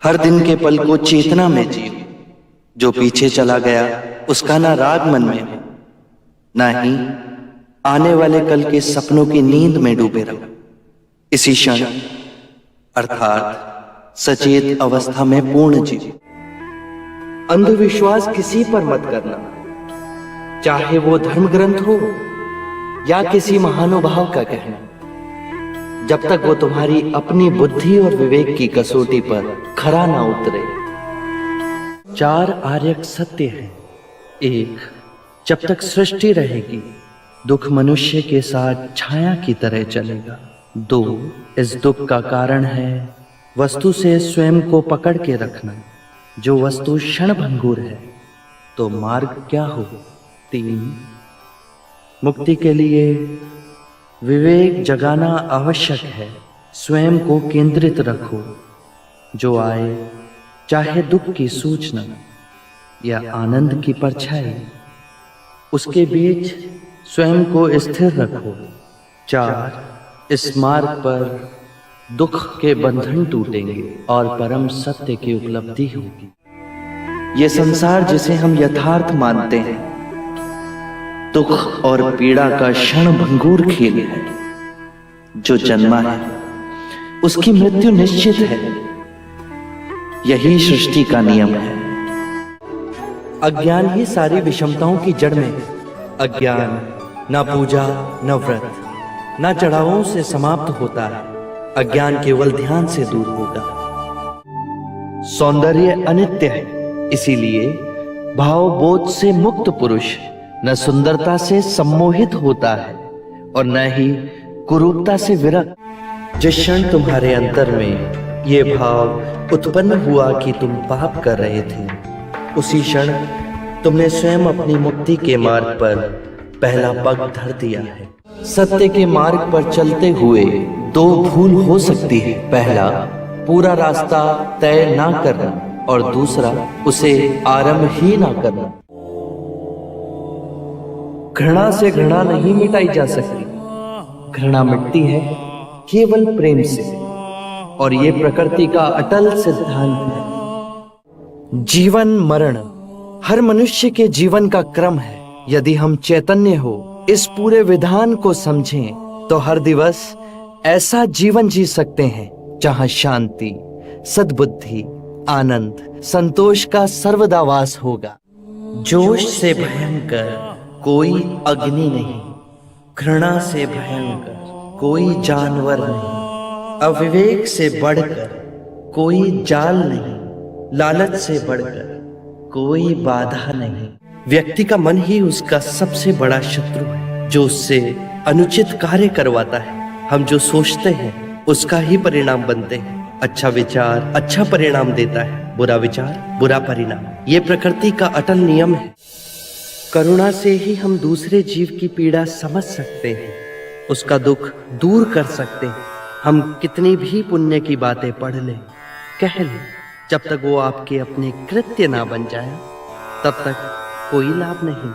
हर दिन के पल को चेतना में जियो। जो पीछे चला गया उसका ना राग मन में हो, ना ही आने वाले कल के सपनों की नींद में डूबे रहो। इसी क्षण अर्थात सचेत अवस्था में पूर्ण जियो। अंधविश्वास किसी पर मत करना, चाहे वो धर्म ग्रंथ हो या किसी महानुभाव का कहना, जब तक वो तुम्हारी अपनी बुद्धि और विवेक की कसौटी पर खरा ना उतरे। 4 आर्यक सत्य हैं। 1, जब तक सृष्टि रहेगी दुख मनुष्य के साथ छाया की तरह चलेगा। 2, इस दुख का कारण है वस्तु से स्वयं को पकड़ के रखना। जो वस्तु क्षणभंगुर है तो मार्ग क्या हो। 3, मुक्ति के लिए विवेक जगाना आवश्यक है। स्वयं को केंद्रित रखो। जो आए, चाहे दुख की सूचना या आनंद की परछाई, उसके बीच स्वयं को स्थिर रखो। 4, इस मार्ग पर दुख के बंधन टूटेंगे और परम सत्य की उपलब्धि होगी। ये संसार जिसे हम यथार्थ मानते हैं दुख और पीड़ा का क्षणभंगुर खेल है। जो जन्मा है उसकी मृत्यु निश्चित है। यही सृष्टि का नियम है। अज्ञान ही सारी विषमताओं की जड़ में है। अज्ञान न पूजा न व्रत न चढ़ावों से समाप्त होता है। अज्ञान केवल ध्यान से दूर होगा। सौंदर्य अनित्य है, इसीलिए भाव बोध से मुक्त पुरुष न सुंदरता से सम्मोहित होता है और न ही कुरूपता से विरक्त। जिस क्षण तुम्हारे अंतर में ये भाव उत्पन्न हुआ कि तुम पाप कर रहे थे, उसी क्षण तुमने स्वयं अपनी मुक्ति के मार्ग पर पहला पग धर दिया है। सत्य के मार्ग पर चलते हुए 2 भूल हो सकती है। पहला, पूरा रास्ता तय ना करना और दूसरा, उसे आरंभ ही ना करना। घृणा से घृणा नहीं मिटाई जा सकती। घृणा मिटती है केवल प्रेम से, और ये प्रकृति का अटल सिद्धांत है। जीवन मरण हर मनुष्य के जीवन का क्रम है। यदि हम चैतन्य हो इस पूरे विधान को समझें तो हर दिवस ऐसा जीवन जी सकते हैं जहां शांति, सद्बुद्धि, आनंद, संतोष का सर्वदा वास होगा। जोश से भयंकर कोई अग्नि नहीं, घृणा से भयंकर कोई जानवर नहीं, अविवेक से बढ़कर कोई जाल नहीं, लालच से बढ़कर कोई बाधा नहीं। व्यक्ति का मन ही उसका सबसे बड़ा शत्रु है, जो उससे अनुचित कार्य करवाता है। हम जो सोचते हैं उसका ही परिणाम बनते हैं। अच्छा विचार अच्छा परिणाम देता है, बुरा विचार बुरा परिणाम। ये प्रकृति का अटल नियम है। करुणा से ही हम दूसरे जीव की पीड़ा समझ सकते हैं, उसका दुख दूर कर सकते हैं। हम कितनी भी पुण्य की बातें पढ़ लें, कह लें, जब तक वो आपके अपने कृत्य ना बन जाए तब तक कोई लाभ नहीं।